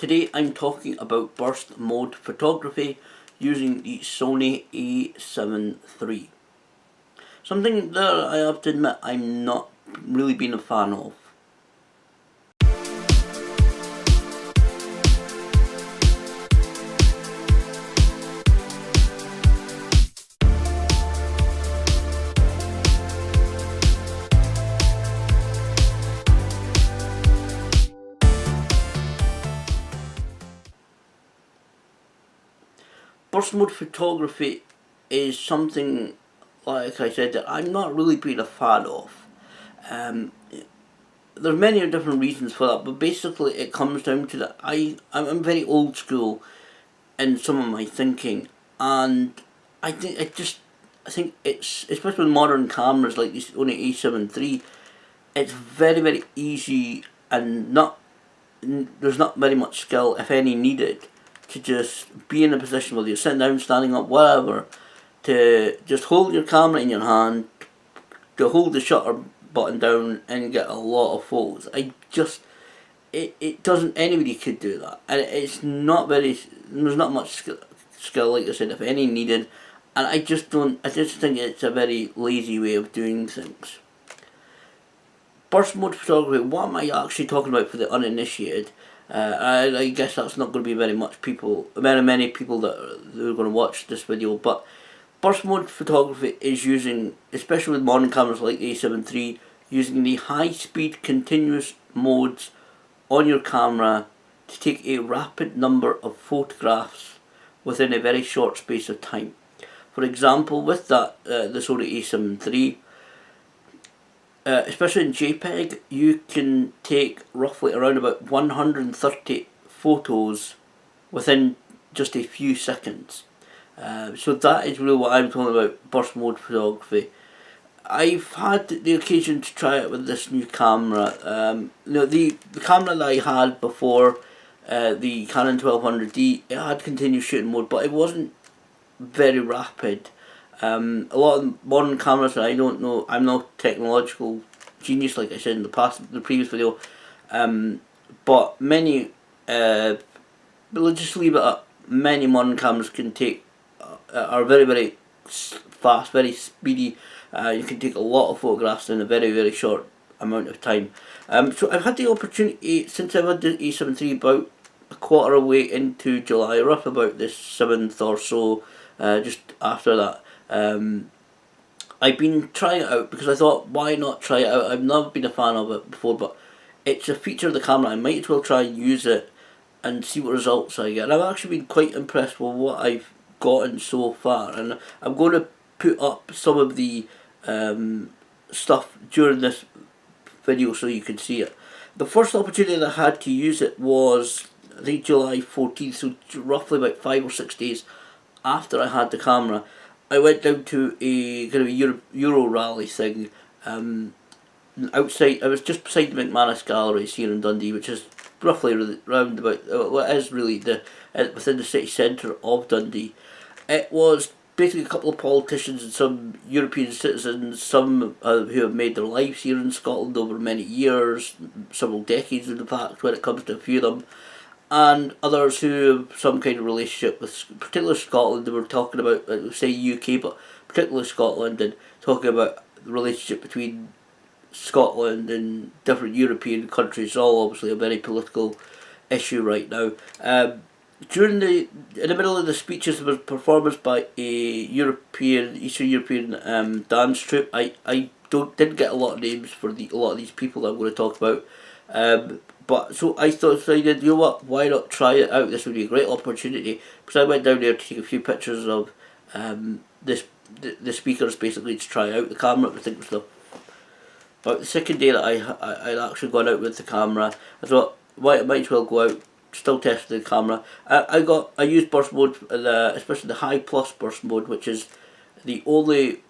Today I'm talking about burst mode photography using the Sony A7 III. Something that I have to admit I'm not really been a fan of. Burst mode photography is something, like I said, that I'm not really been a fan of. There's many different reasons for that, but basically it comes down to that I'm very old school in some of my thinking, and I think it's, especially with modern cameras like this Sony A7 III, it's very easy and there's not very much skill, if any, needed to just be in a position whether you're sitting down, standing up, whatever, to just hold your camera in your hand, to hold the shutter button down and get a lot of photos. It doesn't, anybody could do that, and it's not very, there's not much skill, like I said, if any, needed, and I just think it's a very lazy way of doing things. Burst mode photography, what am I actually talking about for the uninitiated? I guess that's not going to be many people that are going to watch this video, but burst mode photography is using, especially with modern cameras like the A7 III, using the high speed continuous modes on your camera to take a rapid number of photographs within a very short space of time. For example, with that, the Sony A7 III, especially in JPEG, you can take roughly around about 130 photos within just a few seconds. So that is really what I'm talking about, burst mode photography. I've had the occasion to try it with this new camera. The camera that I had before, the Canon 1200D, it had continuous shooting mode, but it wasn't very rapid. A lot of modern cameras, and I don't know, I'm no technological genius like I said in the previous video, but many, but let's just leave it at, many modern cameras can take, are very fast, very speedy. You can take a lot of photographs in a very short amount of time. So I've had the opportunity, since I've had the A7 III about a quarter of the way into July, rough about the 7th or so, just after that. I've been trying it out because I thought, why not try it out? I've never been a fan of it before, but it's a feature of the camera. I might as well try and use it and see what results I get. And I've actually been quite impressed with what I've gotten so far, and I'm going to put up some of the stuff during this video so you can see it. The first opportunity that I had to use it was, I think, July 14th, so roughly about 5 or 6 days after I had the camera. I went down to a kind of a Euro rally thing outside. I was just beside the McManus Galleries here in Dundee, which is roughly round about, well, it is really within the city centre of Dundee. It was basically a couple of politicians and some European citizens, some who have made their lives here in Scotland over many years, several decades in fact, when it comes to a few of them, and others who have some kind of relationship with particularly Scotland. They were talking about, say, UK, but particularly Scotland, and talking about the relationship between Scotland and different European countries. It's all obviously a very political issue right now. In the middle of the speeches, there was a performance by a Eastern European dance troupe. I didn't get a lot of names for a lot of these people that I'm going to talk about. But so I decided, you know what, why not try it out? This would be a great opportunity. Because I went down there to take a few pictures of the speakers, basically, to try out the camera. I think it was about the second day that I'd actually gone out with the camera. I thought, might as well go out, still test the camera. I used burst mode, especially the high plus burst mode, which is the only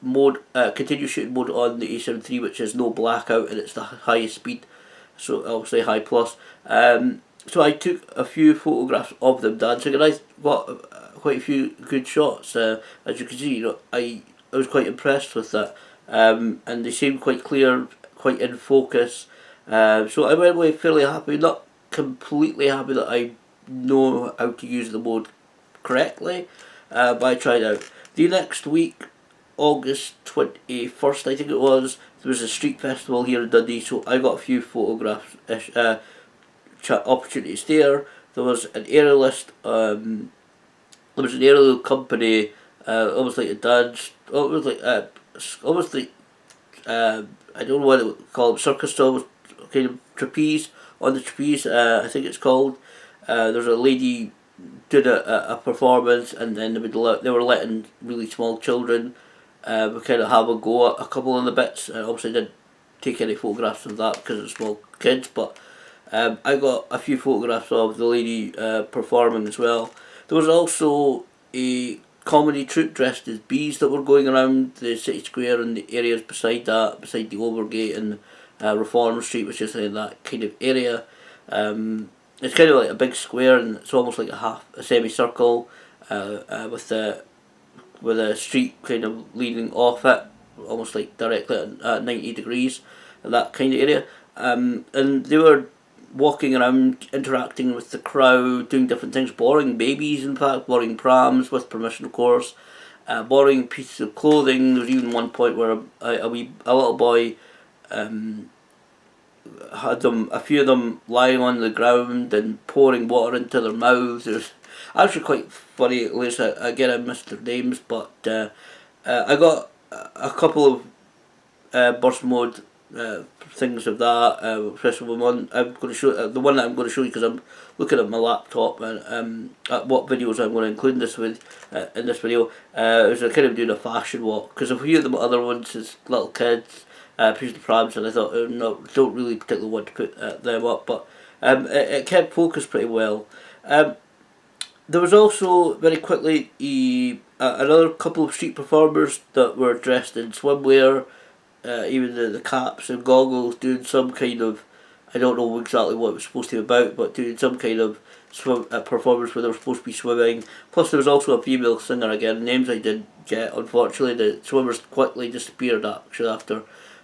mode, continuous shooting mode on the A7 III, which is no blackout, and it's the highest speed. So obviously high plus. So I took a few photographs of them dancing, and I got quite a few good shots. As you can see, I was quite impressed with that, and they seemed quite clear, quite in focus. So I went away fairly happy. Not completely happy that I know how to use the mode correctly, but I tried out. The next week, August 21st, I think it was, there was a street festival here in Dundee, so I got a few photographs opportunities there. There was an aerialist, there was an aerial company, almost like a dance, almost like I don't know what they call it, circus style, kind of trapeze, on the trapeze, I think it's called. There's a lady did a performance, and then they were letting really small children kind of have a go at a couple of the bits. I obviously didn't take any photographs of that because it's small kids, but I got a few photographs of the lady performing as well. There was also a comedy troupe dressed as bees that were going around the city square and the areas beside that, beside the Overgate and Reform Street, which is in that kind of area. It's kind of like a big square, and it's almost like a semicircle with a street kind of leading off it, almost like directly at 90 degrees, that kind of area. And they were walking around, interacting with the crowd, doing different things, borrowing babies, in fact, borrowing prams, with permission of course, borrowing pieces of clothing. There was even one point where a little boy had a few of them lying on the ground and pouring water into their mouths. It was actually quite funny. At least again, I missed their names, but I got a couple of burst mode things of that. Especially one I'm going to show, the one that I'm going to show you, because I'm looking at my laptop and at what videos I'm going to include this with in this video. Is kind of doing a fashion walk, because a few of the other ones is little kids. Pushing the prams, and I thought, no, don't really particularly want to put them up, but it kept focus pretty well. There was also very quickly another couple of street performers that were dressed in swimwear, even the caps and goggles, doing some kind of, I don't know exactly what it was supposed to be about, but doing some kind of performance where they were supposed to be swimming. Plus there was also a female singer again, names I didn't get, unfortunately. The swimmers quickly disappeared actually after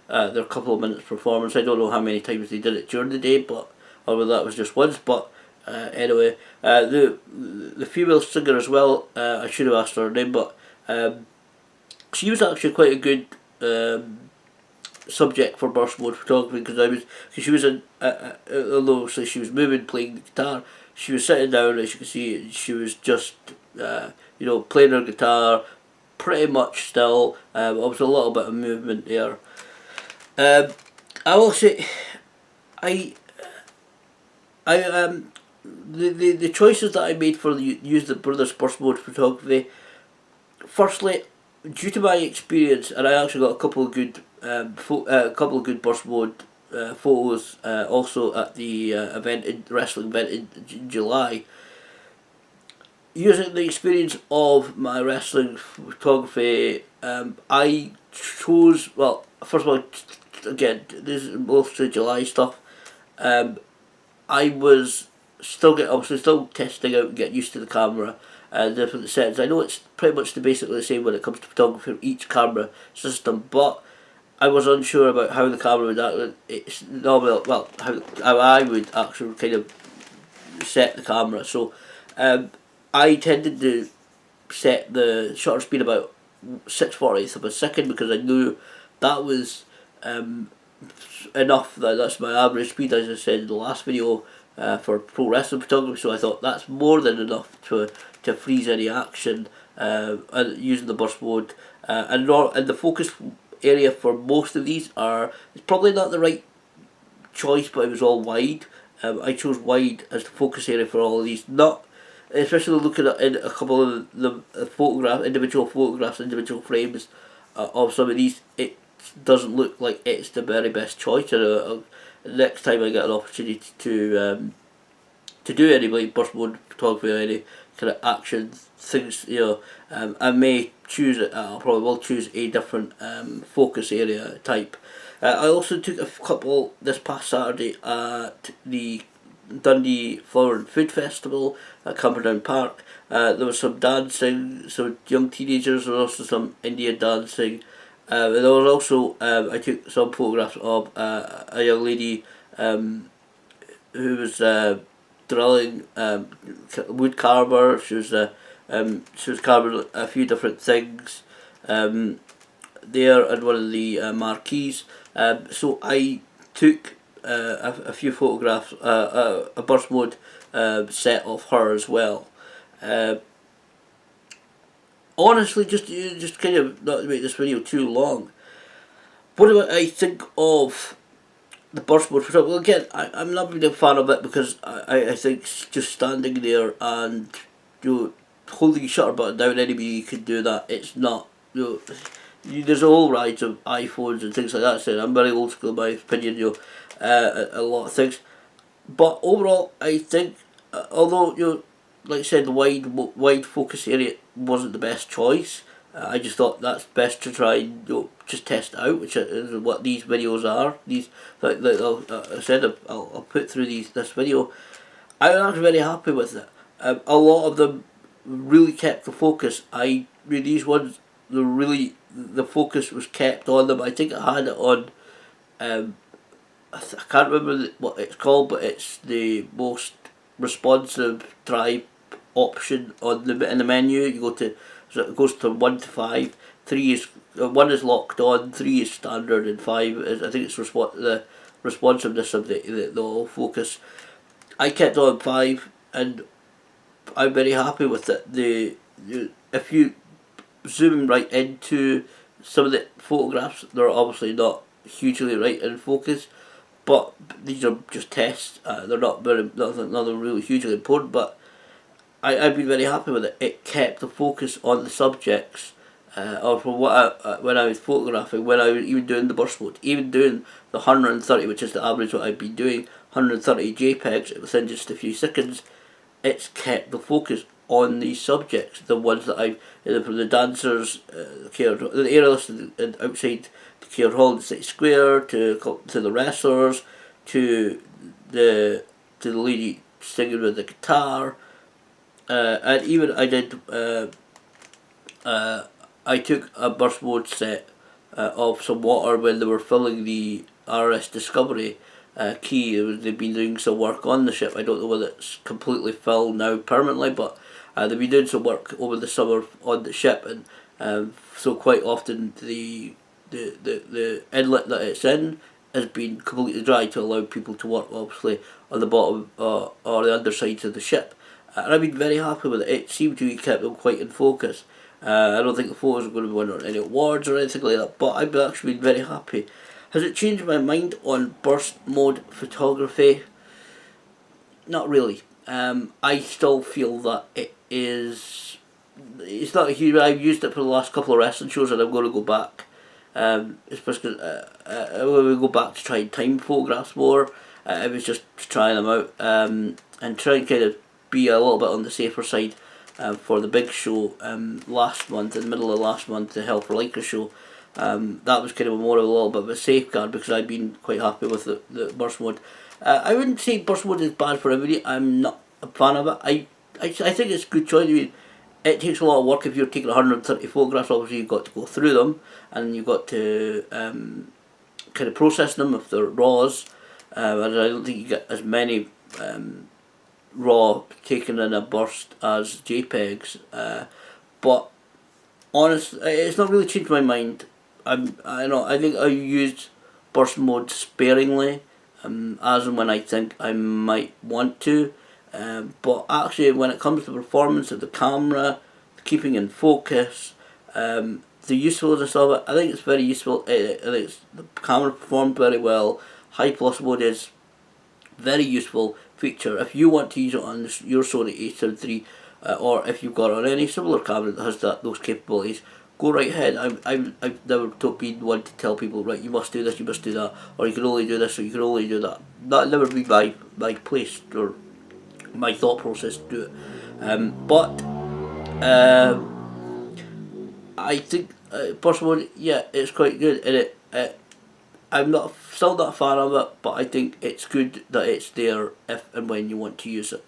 their couple of minutes performance. I don't know how many times they did it during the day, but or whether that was just once, but anyway, the female singer as well, I should have asked her name, but she was actually quite a good subject for burst mode photography, because she was in, although so she was moving, playing the guitar, she was sitting down, as you can see, she was just playing her guitar pretty much still. There was a little bit of movement there. I will say, the choices that I made for this burst mode photography. Firstly, due to my experience, and I actually got a couple of good burst mode photos also at the wrestling event in July. Using the experience of my wrestling photography, I chose, well, first of all, again, this is mostly July stuff. I was still testing out and getting used to the camera and different settings. I know it's pretty much basically the same when it comes to photography for each camera system, but I was unsure about how the camera would act. It's normally, well, how I would actually kind of set the camera. So I tended to set the shutter speed about 6/40th of a second, because I knew that was enough. That's my average speed, as I said in the last video, for pro wrestling photography. So I thought that's more than enough to freeze any action using the burst mode. And the focus area for most of these it's probably not the right choice, but it was all wide. I chose wide as the focus area for all of these. Not especially looking at in a couple of the individual photographs, individual frames of some of these. It doesn't look like it's the very best choice. And next time I get an opportunity to do any like burst mode photography or any kind of action things, I may choose it. I probably will choose a different focus area type. I also took a couple this past Saturday at the Dundee Flower and Food Festival at Camperdown Park. There was some dancing, some young teenagers, there was also some Indian dancing. There was also, I took some photographs of a young lady who was drilling, wood carver. She was carving a few different things there in one of the marquees. So I took a few photographs, a burst mode set of her as well. Honestly, just kind of not to make this video too long. What do I think of the burst mode? Well, again, I'm not really a fan of it because I think just standing there and holding your shutter button down, anybody can do that. It's not, there's a whole rise of iPhones and things like that. So I'm very old school in my opinion, a lot of things. But overall, I think, although like I said, the wide focus area wasn't the best choice. I just thought that's best to try and just test it out, which is what these videos are. These, like I said, I'll put through this video. I'm actually very happy with it. A lot of them really kept the focus. These ones, the focus was kept on them. I think I had it on. I can't remember what it's called, but it's the most responsive try option in the menu. You go to, so it goes to 1 to 5. 3 is 1 is locked on, 3 is standard, and 5 is, I think it's the responsiveness of the focus. I kept on 5, and I'm very happy with it. If you zoom right into some of the photographs, they're obviously not hugely right in focus, but these are just tests. They're not really hugely important, but I've been very happy with it. It kept the focus on the subjects, or from what when I was photographing, when I was even doing the burst mode, even doing the 130, which is the average what I've been doing, 130 JPEGs within just a few seconds. It's kept the focus on these subjects, the ones that from the dancers, the aerialists outside the Care Hall in City Square, to the wrestlers, to the lady singing with the guitar, and even I took a burst mode set of some water when they were filling the RS Discovery key. They've been doing some work on the ship. I don't know whether it's completely filled now permanently, but they've been doing some work over the summer on the ship, and so quite often the inlet that it's in has been completely dry to allow people to work, obviously, on the bottom or the undersides of the ship. And I've been very happy with it. It seemed to have kept them quite in focus. I don't think the photos are going to be winning any awards or anything like that, but I've actually been very happy. Has it changed my mind on burst mode photography? Not really. I still feel that it's not a huge. I've used it for the last couple of wrestling shows, and I'm going to go back. Especially when we go back to try and time photographs more. I was just trying them out and trying to kind of be a little bit on the safer side for the big show last month, in the middle of last month, the Hell for Lycra show. That was kind of a little bit of a safeguard because I've been quite happy with the burst mode. I wouldn't say burst mode is bad for everybody. I'm not a fan of it. I think it's a good choice. I mean, it takes a lot of work if you're taking 130 photographs. Obviously, you've got to go through them, and you've got to kind of process them if they're RAWs. And I don't think you get as many RAW taken in a burst as JPEGs. But honestly, it's not really changed my mind. I think I used burst mode sparingly, as and when I think I might want to. But actually, when it comes to the performance of the camera, keeping in focus, the usefulness of it, I think it's very useful. I think the camera performed very well. High plus mode is very useful feature if you want to use it on your Sony A7Iii, or if you've got on any similar camera that has those capabilities. Go right ahead. I've never been one to tell people, right, you must do this, you must do that, or you can only do this, or you can only do that. That never be my place or my thought process to do it. But I think personally, yeah, it's quite good, and I'm still not a fan of it, but I think it's good that it's there if and when you want to use it.